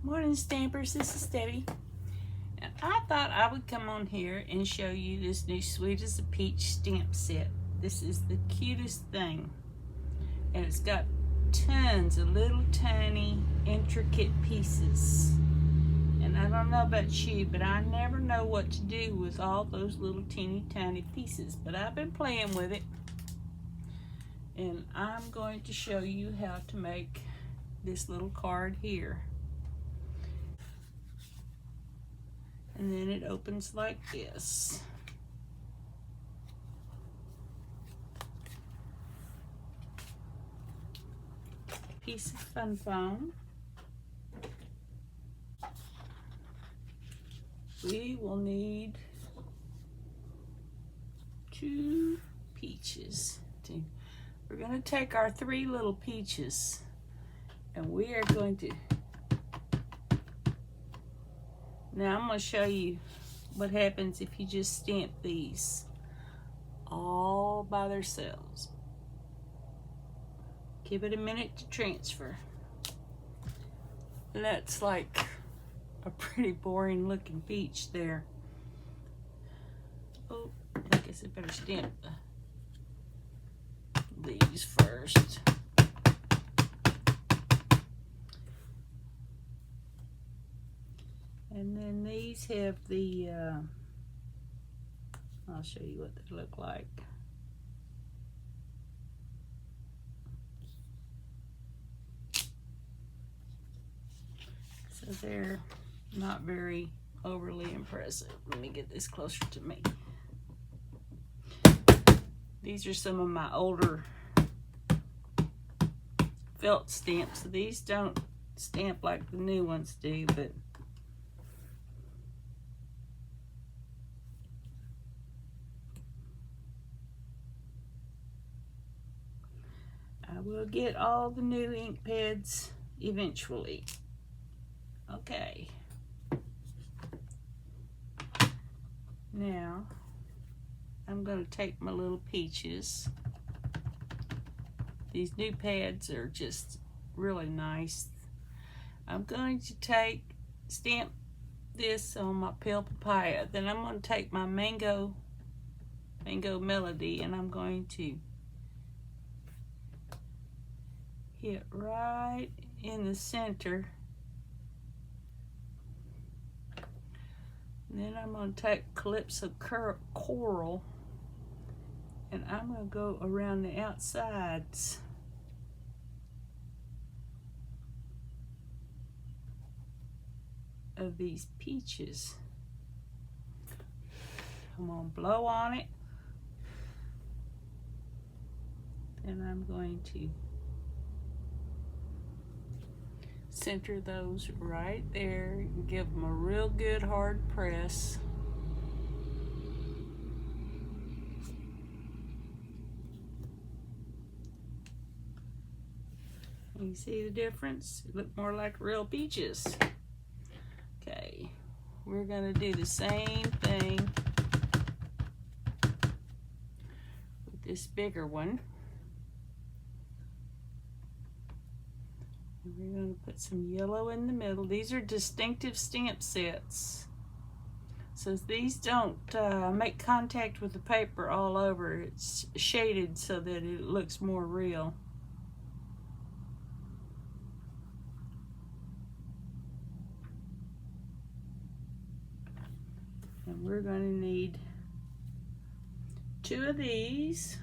Morning Stampers, this is Debbie. And I thought I would come on here and show you this new Sweet as a Peach stamp set. This is the cutest thing. And it's got tons of little tiny intricate pieces. And I don't know about you, but I never know what to do with all those little teeny tiny pieces. But I've been playing with it. And I'm going to show you how to make this little card here. And then it opens like this. Piece of fun foam. We will need 2 peaches. We're going to take our 3 little peaches and we are going to, now I'm going to show you what happens if you just stamp these all by themselves. Give it a minute to transfer. And that's like a pretty boring looking peach there. Oh, I guess I better stamp these first. And then these have the, I'll show you what they look like. So they're not very overly impressive. Let me get this closer to me. These are some of my older felt stamps. These don't stamp like the new ones do, but I will get all the new ink pads eventually. Okay. Now, I'm going to take my little peaches. These new pads are just really nice. I'm going to stamp this on my pale papaya. Then I'm going to take my mango melody and I'm going to hit right in the center. And then I'm going to take Calypso Coral and I'm going to go around the outsides of these peaches. I'm going to blow on it. Then I'm going to center those right there and give them a real good hard press. You see the difference? It look more like real peaches. Okay, we're gonna do the same thing with this bigger one. We're going to put some yellow in the middle. These are distinctive stamp sets. So these don't make contact with the paper all over. It's shaded so that it looks more real. And we're going to need 2 of these.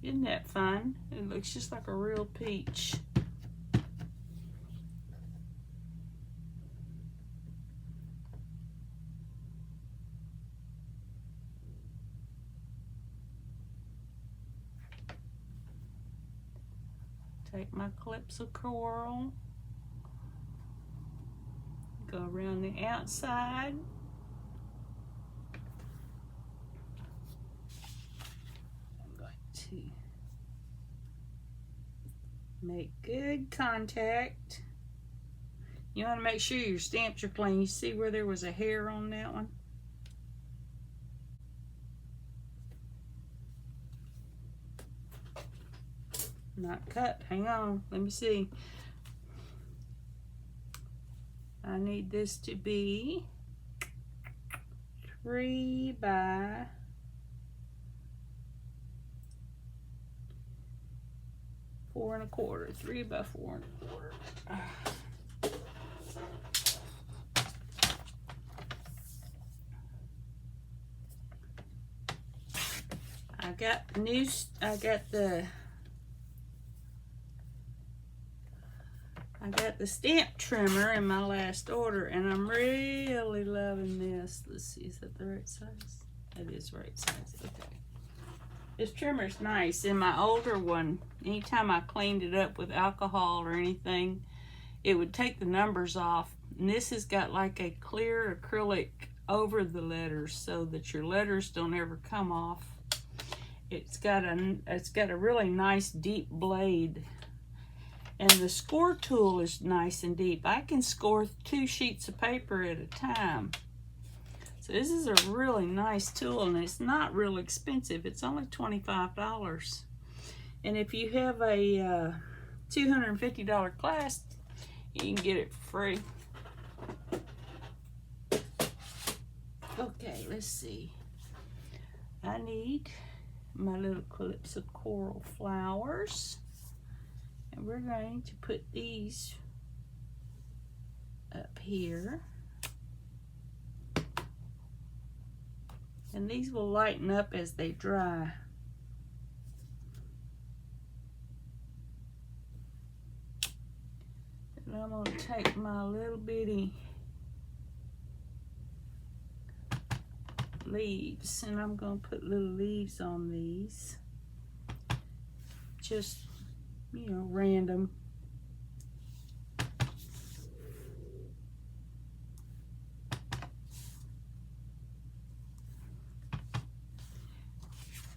Isn't that fun? It looks just like a real peach. Take my Calypso Coral, go around the outside. Make good contact. You want to make sure your stamps are clean. You see where there was a hair on that one? Not cut. Hang on. Let me see. I need this to be 3 by 4 1/4. 3 by 4 1/4. I got the stamp trimmer in my last order, and I'm really loving this. Let's see, is that the right size? That is right size. Okay. This trimmer's nice. In my older one, anytime I cleaned it up with alcohol or anything, it would take the numbers off. And this has got like a clear acrylic over the letters so that your letters don't ever come off. It's got a really nice deep blade. And the score tool is nice and deep. I can score 2 sheets of paper at a time. So this is a really nice tool, and it's not real expensive. It's only $25. And if you have a $250 class, you can get it for free. Okay, let's see. I need my little clips of coral flowers. And we're going to put these up here. And these will lighten up as they dry. And I'm going to take my little bitty leaves, and I'm going to put little leaves on these. Just, you know, random.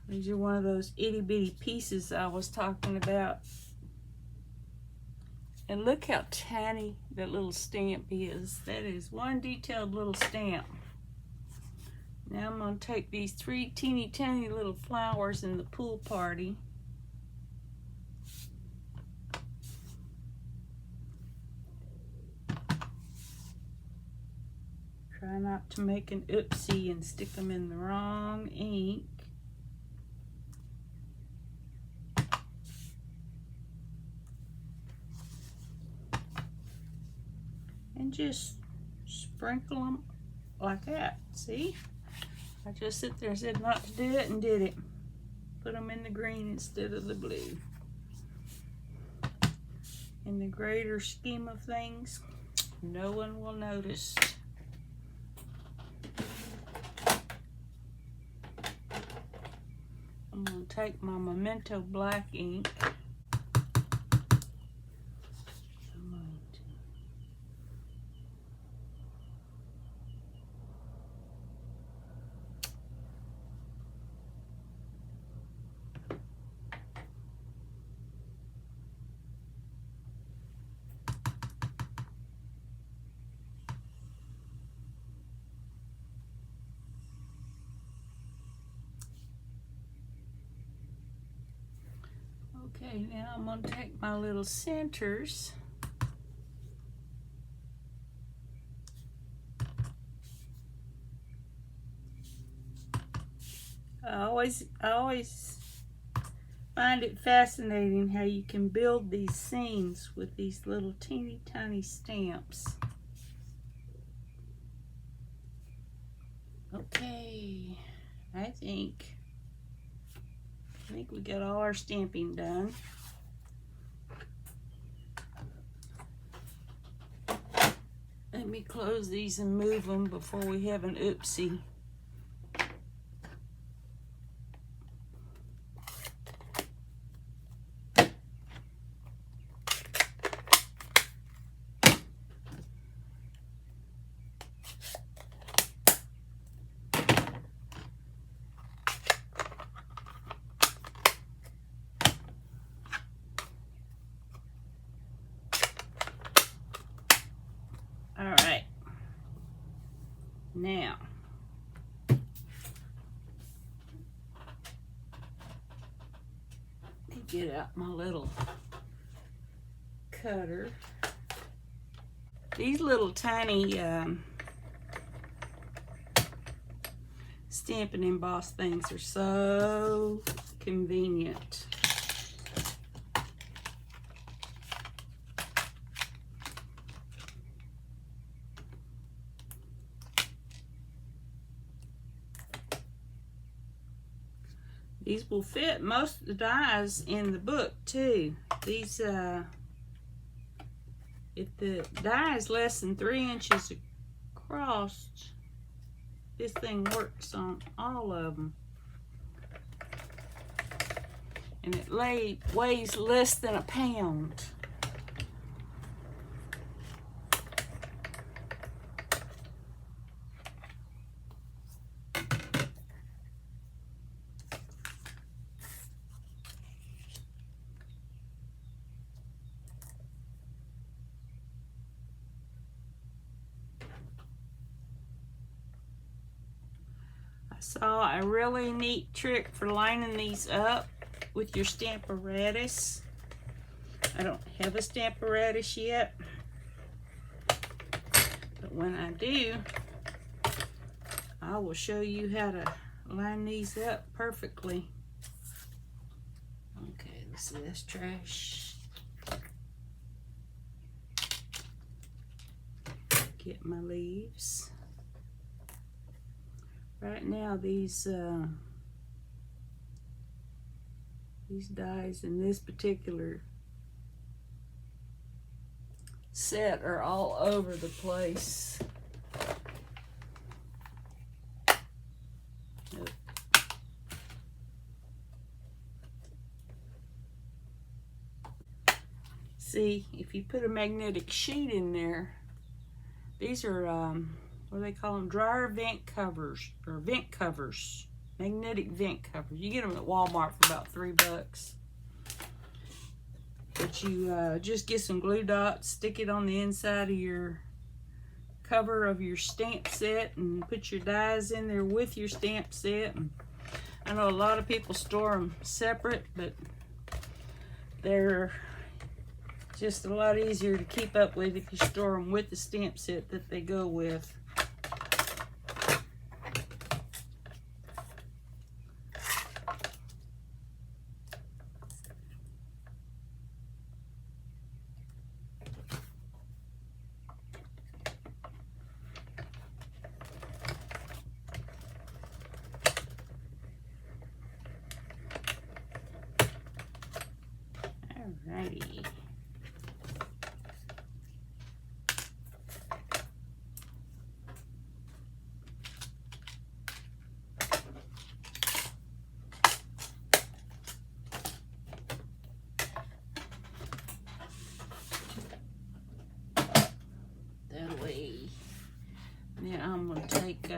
These are one of those itty bitty pieces I was talking about. And look how tiny that little stamp is. That is one detailed little stamp. Now I'm going to take these 3 teeny tiny little flowers in the pool party. Try not to make an oopsie and stick them in the wrong ink. And just sprinkle them like that. See? I just sit there and said not to do it and did it. Put them in the green instead of the blue. In the greater scheme of things, no one will notice. I'm going to take my Memento black ink. Okay, now I'm going to take my little centers. I always find it fascinating how you can build these scenes with these little teeny tiny stamps. Okay, I think we got all our stamping done. Let me close these and move them before we have an oopsie. All right. Now, get out my little cutter. These little tiny Stampin' Emboss things are so convenient. These will fit most of the dies in the book too. These, if the die is less than 3 inches across, this thing works on all of them. And it weighs less than a pound. I saw a really neat trick for lining these up with your Stamparatus. I don't have a Stamparatus yet, but when I do, I will show you how to line these up perfectly. Okay, let's see, that's trash. Get my leaves. Right now, these dies in this particular set are all over the place. Nope. See, if you put a magnetic sheet in there, these are what do they call them? Dryer vent covers, or vent covers. Magnetic vent covers. You get them at Walmart for about $3. But you just get some glue dots, stick it on the inside of your cover of your stamp set, and put your dies in there with your stamp set. And I know a lot of people store them separate, but they're just a lot easier to keep up with if you store them with the stamp set that they go with. Alrighty. That way. Then I'm going to take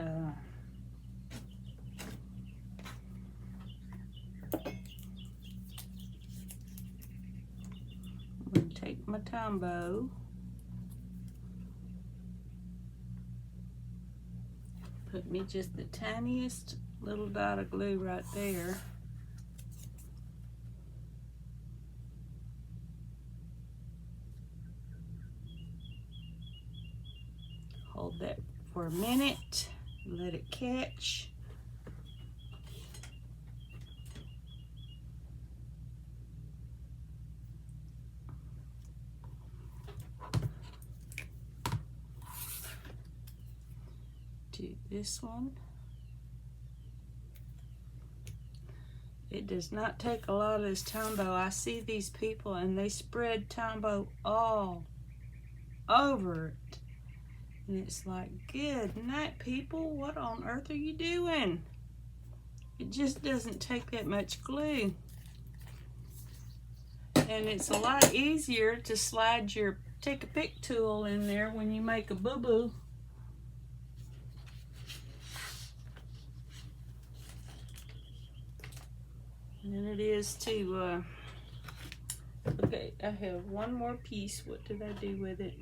my Tombow, put me just the tiniest little dot of glue right there. Hold that for a minute, let it catch. Do this one. It does not take a lot of this Tombow. I see these people and they spread Tombow all over it. And it's like, good night, people. What on earth are you doing? It just doesn't take that much glue. And it's a lot easier to slide your take a pick tool in there when you make a boo-boo. And it is to, okay, I have one more piece. What did I do with it?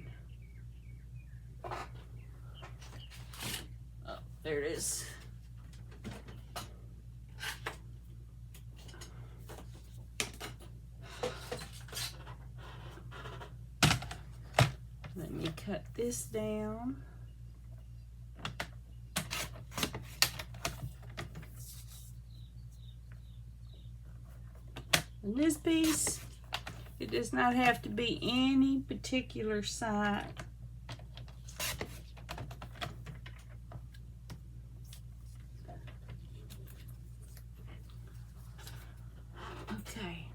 Oh, there it is. cut this down. And this piece, it does not have to be any particular size. Okay.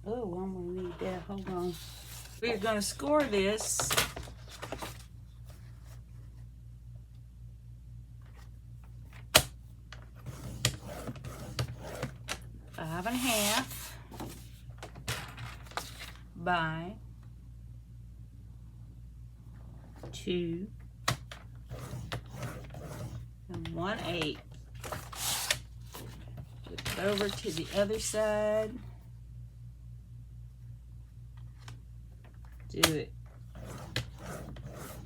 Oh, I'm gonna need that. Hold on. We're gonna score this. Five and a half by 2 and 1/8. Flip it over to the other side. Do it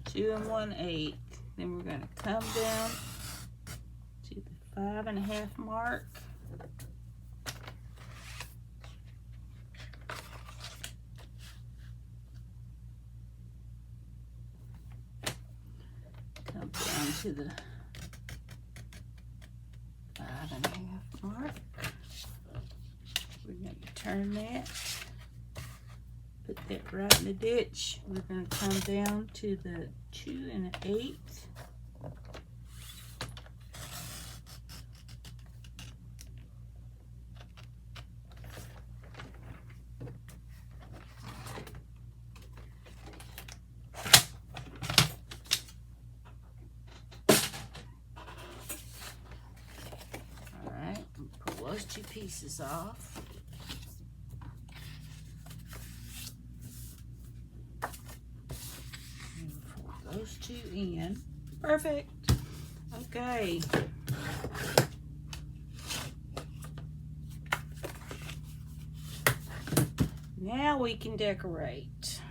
2 and 1/8. Then we're going to come down to the 5 and a half mark. Come down to the 5 and a half mark. We're going to turn that. Put that right in the ditch. We're going to come down to the 2 and 1/8. All right, pull those two pieces off. Those two in. Perfect. Okay. Now we can decorate.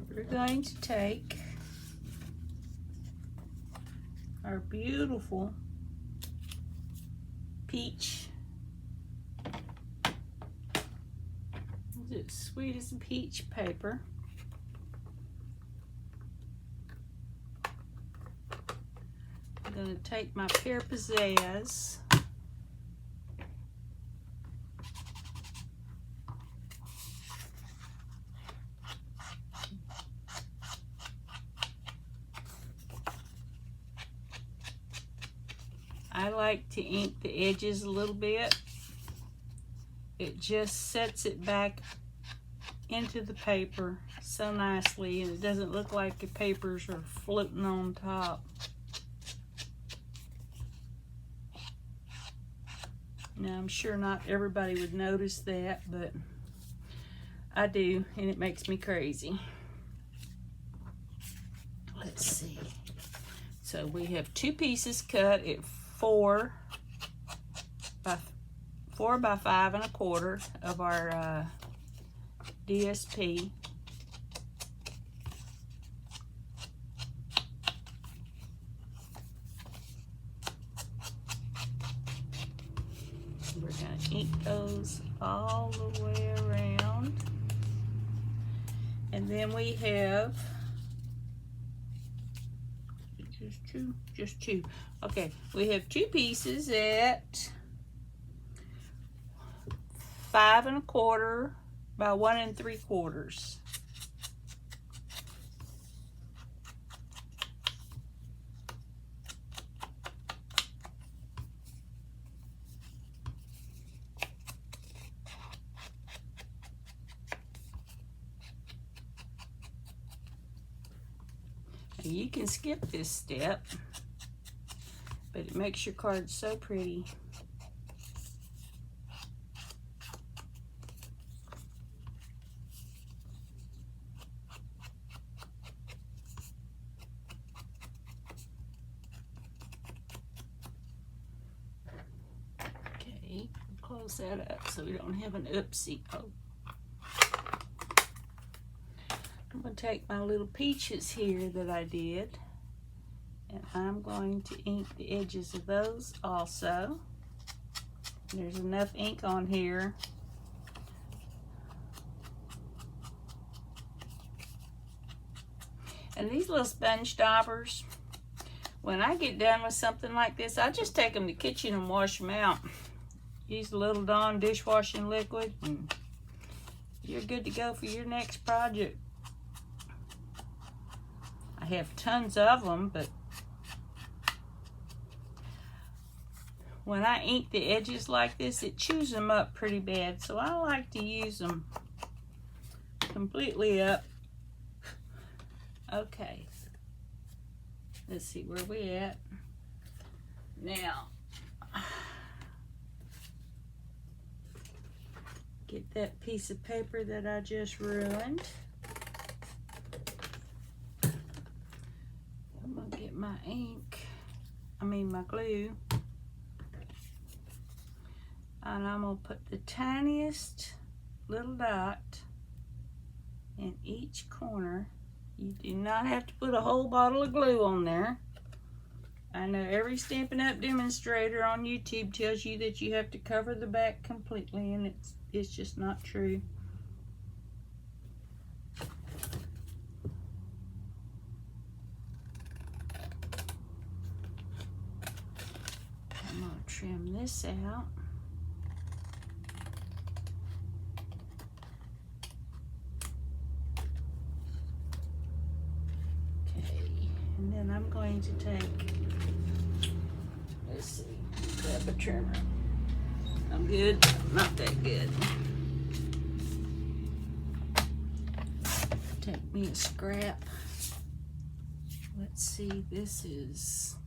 We're going to take our beautiful peach. It's sweet as a peach paper. I'm going to take my pear pizzazz. I like to ink the edges a little bit. It just sets it back into the paper so nicely, and it doesn't look like the papers are floating on top. Now, I'm sure not everybody would notice that, but I do, and it makes me crazy. Let's see. So we have two pieces cut at 4 by 5 1/4 of our DSP. We're going to ink those all the way around. And then we have just two. Okay, we have two pieces at 5 1/4 by 1 3/4. And you can skip this step, but it makes your card so pretty. Okay, close that up so we don't have an oopsie. Oh. I'm going to take my little peaches here that I did, And I'm going to ink the edges of those also. There's enough ink on here. And these little sponge daubers, when I get done with something like this, I just take them to the kitchen and wash them out. Use a little Dawn dishwashing liquid and you're good to go for your next project. I have tons of them, but when I ink the edges like this, it chews them up pretty bad. So I like to use them completely up. Okay, let's see where we at. Now, get that piece of paper that I just ruined. I'm gonna get my my glue. And I'm gonna put the tiniest little dot in each corner. You do not have to put a whole bottle of glue on there. I know every Stampin' Up! Demonstrator on YouTube tells you that you have to cover the back completely, and it's just not true. I'm gonna trim this out. And then I'm going to take, let's see, grab a trimmer. I'm good, not that good. Take me a scrap. Let's see, this is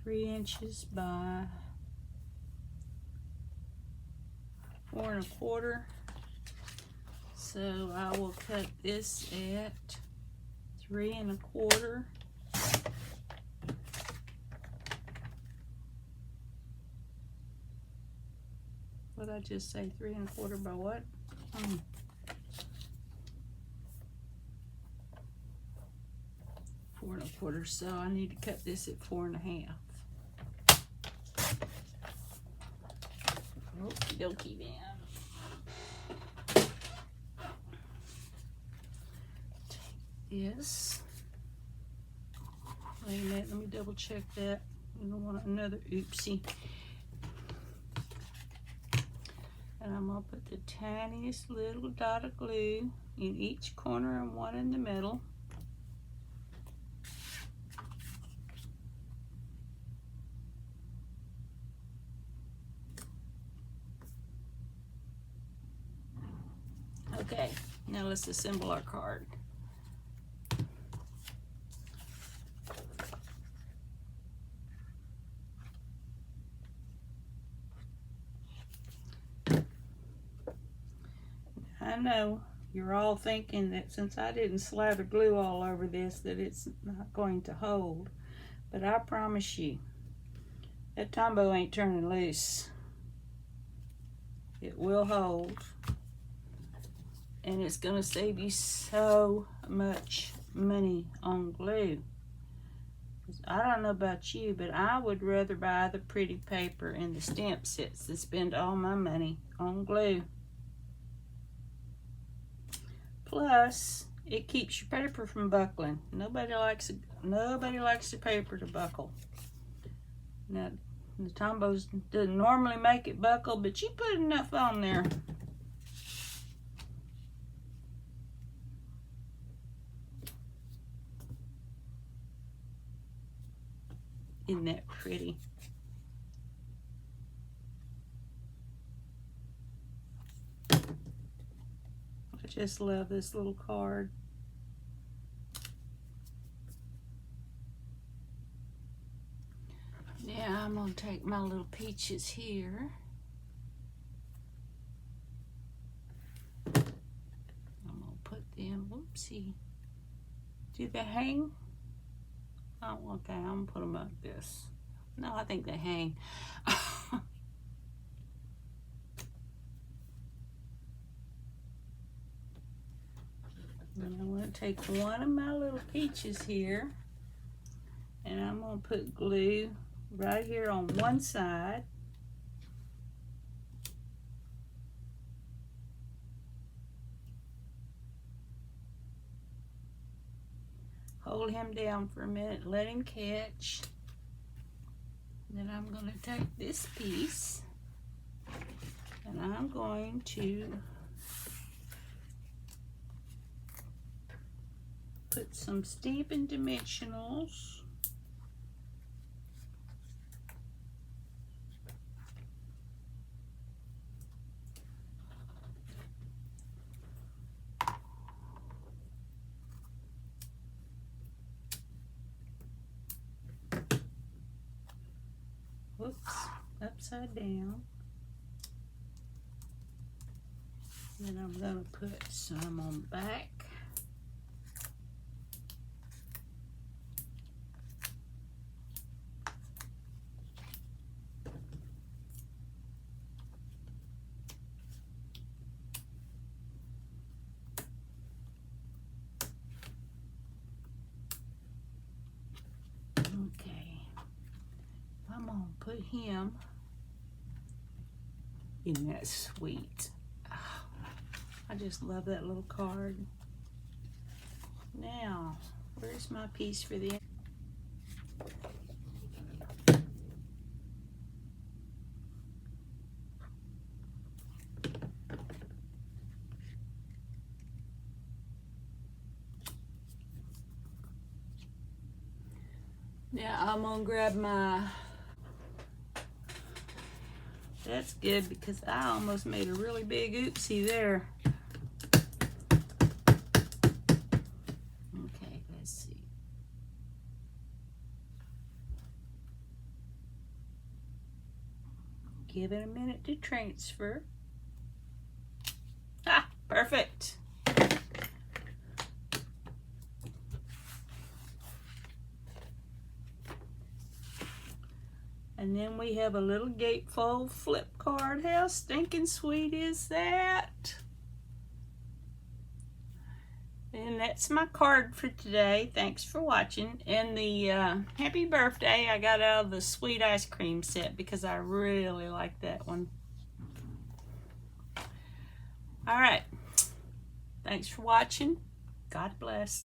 3 inches by 4 1/4. So I will cut this at 3 1/4. What did I just say? 3 1/4 by what? 4 1/4. So I need to cut this at 4 1/2. Okie dokie then. Yes. Wait a minute, let me double check that. I don't want another oopsie. And I'm gonna put the tiniest little dot of glue in each corner and one in the middle. Okay, now let's assemble our card. I know you're all thinking that since I didn't slather glue all over this that it's not going to hold, but I promise you that Tombow ain't turning loose. It will hold, and it's going to save you so much money on glue. I don't know about you, but I would rather buy the pretty paper and the stamp sets than spend all my money on glue. Plus, it keeps your paper from buckling. Nobody likes the paper to buckle. Now, the Tombows doesn't normally make it buckle, but you put enough on there. Isn't that pretty? I just love this little card. Now I'm going to take my little peaches here. I'm going to put them, whoopsie. Do they hang? Oh, okay, I'm going to put them like this. No, I think they hang. And I'm going to take one of my little peaches here, and I'm going to put glue right here on one side. Hold him down for a minute, let him catch. Then I'm going to take this piece and I'm going to put some Stampin' Dimensionals . Whoops, upside down. Then I'm going to put some on the back. Okay, I'm going to put him in that sweet. I just love that little card. Now, where's my piece for the... Now I'm gonna grab my... That's good because I almost made a really big oopsie there. Okay, let's see. Give it a minute to transfer. Ah, perfect. And then we have a little gatefold flip card. How stinking sweet is that? And that's my card for today. Thanks for watching. And the happy birthday I got out of the sweet ice cream set because I really like that one. All right. Thanks for watching. God bless.